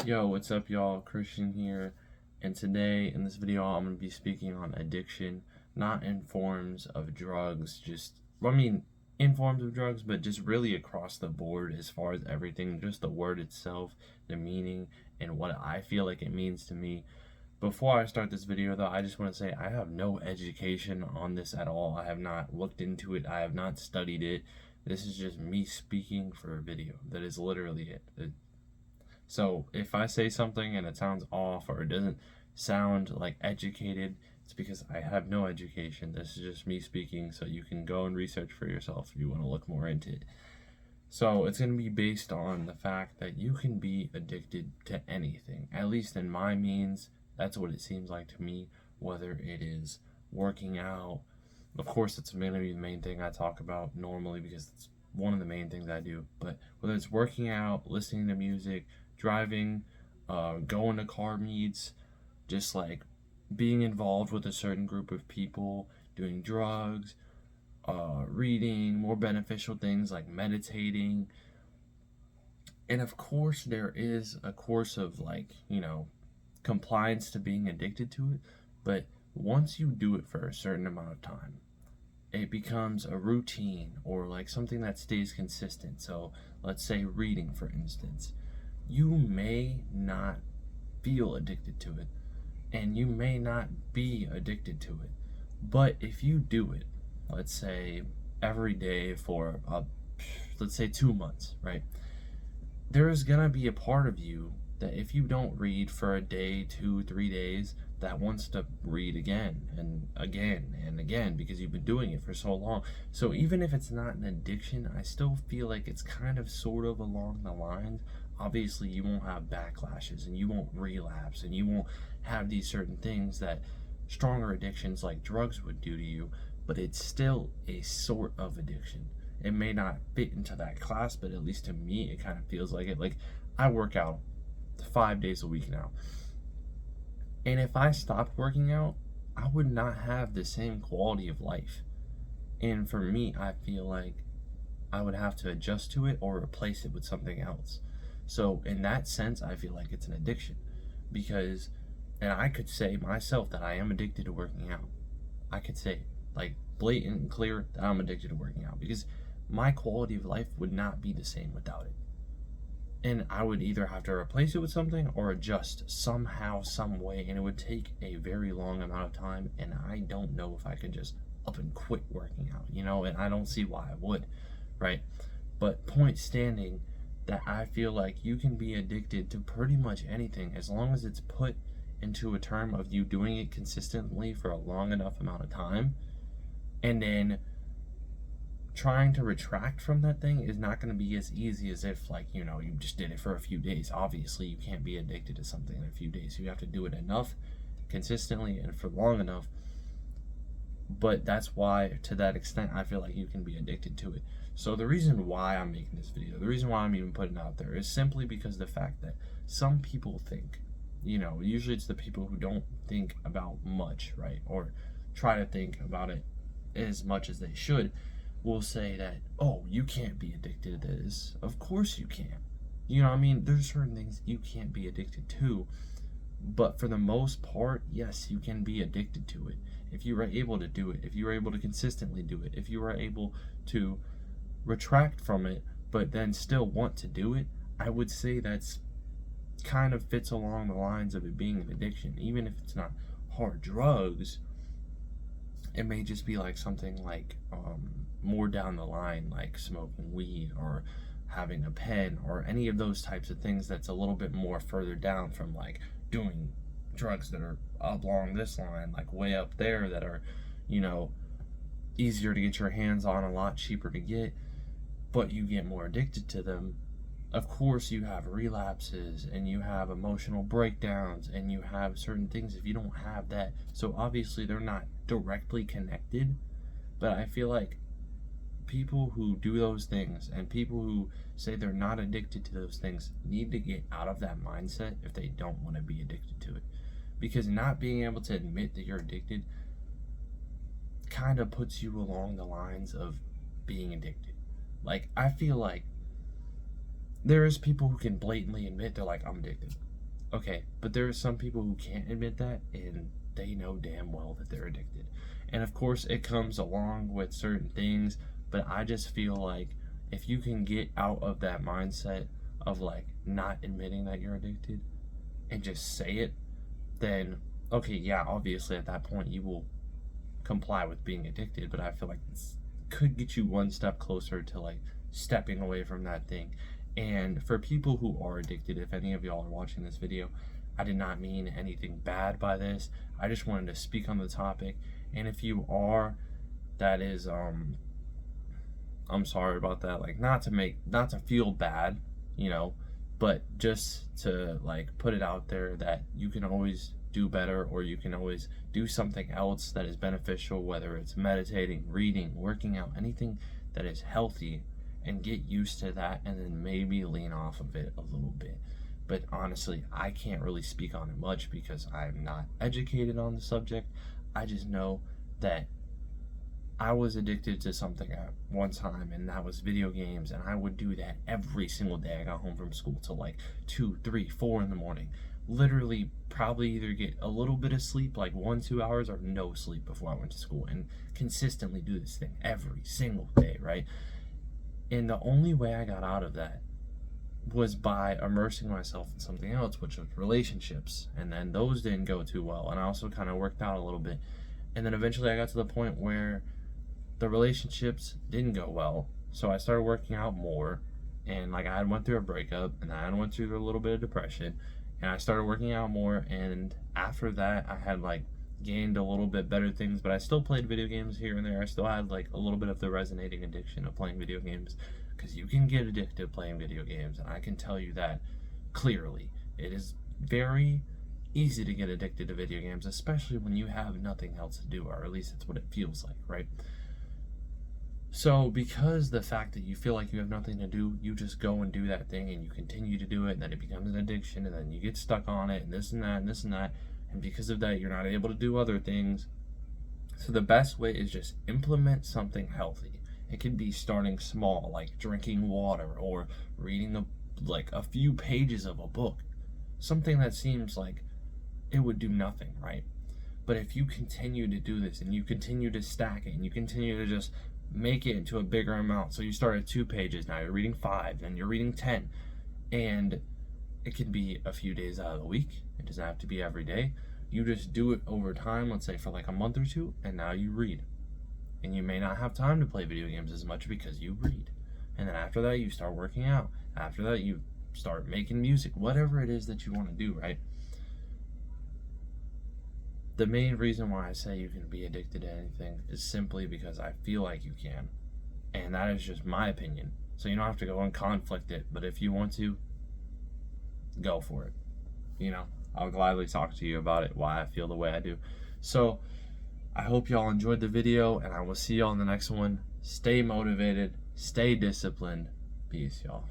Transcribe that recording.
Yo, what's up, y'all? Christian here, and today in this video, I'm going to be speaking on addiction, not in forms of drugs, in forms of drugs, but just really across the board as far as everything, just the word itself, the meaning, and what I feel like it means to me. Before I start this video, though, I just want to say I have no education on this at all. I have not looked into it, I have not studied it. This is just me speaking for a video. That is literally it. So if I say something and it sounds off or it doesn't sound like educated, it's because I have no education. This is just me speaking, so you can go and research for yourself if you want to look more into it. So it's going to be based on the fact that you can be addicted to anything. At least in my means, that's what it seems like to me, whether it is working out. Of course, it's going to be the main thing I talk about normally because it's one of the main things I do. But whether it's working out, listening to music, driving, going to car meets, just like being involved with a certain group of people, doing drugs, reading, more beneficial things like meditating. And of course, there is a course of compliance to being addicted to it. But once you do it for a certain amount of time, it becomes a routine or like something that stays consistent. So let's say reading, for instance. You may not feel addicted to it, and you may not be addicted to it. But if you do it, let's say every day for, let's say 2 months, right? There is gonna be a part of you that if you don't read for a day, 2, 3 days, that wants to read again and again and again because you've been doing it for so long. So even if it's not an addiction, I still feel like it's kind of sort of along the lines. Obviously, you won't have backlashes and you won't relapse and you won't have these certain things that stronger addictions like drugs would do to you, but it's still a sort of addiction. It may not fit into that class, but at least to me, it kind of feels like it. Like, I work out 5 days a week now. And if I stopped working out, I would not have the same quality of life. And for me, I feel like I would have to adjust to it or replace it with something else. So, in that sense, I feel like it's an addiction. Because, and I could say myself that I am addicted to working out. I could say, like, blatant and clear that I'm addicted to working out. Because my quality of life would not be the same without it. And I would either have to replace it with something or adjust somehow, some way, and it would take a very long amount of time. And I don't know if I could just up and quit working out, and I don't see why I would, right? But point standing that I feel like you can be addicted to pretty much anything as long as it's put into a term of you doing it consistently for a long enough amount of time, and then trying to retract from that thing is not going to be as easy as if you just did it for a few days. Obviously, you can't be addicted to something in a few days. You have to do it enough, consistently, and for long enough. But that's why, to that extent, I feel like you can be addicted to it. So the reason why I'm making this video, the reason why I'm even putting it out there, is simply because the fact that some people think, usually it's the people who don't think about much, right, or try to think about it as much as they should, will say that, oh, you can't be addicted to this. Of course you can. There's certain things you can't be addicted to, but for the most part, yes, you can be addicted to it. If you are able to do it, if you are able to consistently do it, if you are able to retract from it, but then still want to do it, I would say that's kind of fits along the lines of it being an addiction. Even if it's not hard drugs, it may just be like something like more down the line, like smoking weed or having a pen or any of those types of things that's a little bit more further down from like doing drugs that are up along this line, like way up there, that are, easier to get your hands on, a lot cheaper to get, but you get more addicted to them. Of course, you have relapses and you have emotional breakdowns and you have certain things if you don't have that. So obviously, they're not directly connected, but I feel like people who do those things and people who say they're not addicted to those things need to get out of that mindset if they don't want to be addicted to it. Because not being able to admit that you're addicted kind of puts you along the lines of being addicted. Like, I feel like There's people who can blatantly admit they're like, I'm addicted. Okay, but there are some people who can't admit that, and they know damn well that they're addicted. And of course, it comes along with certain things, but I just feel like if you can get out of that mindset of like not admitting that you're addicted and just say it, then okay, yeah, obviously at that point you will comply with being addicted, but I feel like this could get you one step closer to like stepping away from that thing. And for people who are addicted, if any of y'all are watching this video, I did not mean anything bad by this. I just wanted to speak on the topic. And if you are, that is I'm sorry about that. Like not to feel bad, you know, but just to like put it out there that you can always do better, or you can always do something else that is beneficial, whether it's meditating, reading, working out, anything that is healthy, and get used to that, and then maybe lean off of it a little bit. But honestly, I can't really speak on it much because I'm not educated on the subject. I just know that I was addicted to something at one time, and that was video games, and I would do that every single day I got home from school till like 2, 3, 4 in the morning. Literally, probably either get a little bit of sleep, like 1-2 hours, or no sleep before I went to school, and consistently do this thing every single day, right? And the only way I got out of that was by immersing myself in something else, which was relationships. And then those didn't go too well. And I also kind of worked out a little bit. And then eventually I got to the point where the relationships didn't go well. So I started working out more. And like I had went through a breakup, and I had went through a little bit of depression. And I started working out more. And after that, I had like gained a little bit better things, but I still played video games here and there. I still had like a little bit of the resonating addiction of playing video games, because you can get addicted playing video games, and I can tell you that clearly. It is very easy to get addicted to video games, especially when you have nothing else to do, or at least it's what it feels like, right? So because the fact that you feel like you have nothing to do, you just go and do that thing, and you continue to do it, and then it becomes an addiction, and then you get stuck on it, and this and that and this and that. And because of that, you're not able to do other things. So the best way is just implement something healthy. It can be starting small, like drinking water or reading a few pages of a book. Something that seems like it would do nothing, right? But if you continue to do this, and you continue to stack it, and you continue to just make it into a bigger amount. So you start at 2 pages, now you're reading 5, then you're reading 10. And it can be a few days out of the week. It doesn't have to be every day. You just do it over time, let's say for like a month or 2, and now you read. And you may not have time to play video games as much because you read. And then after that, you start working out. After that, you start making music, whatever it is that you want to do, right? The main reason why I say you can be addicted to anything is simply because I feel like you can. And that is just my opinion. So you don't have to go and conflict it, but if you want to, go for it. You know, I'll gladly talk to you about it, why I feel the way I do. So I hope y'all enjoyed the video, and I will see y'all in the next one. Stay motivated, stay disciplined. Peace, y'all.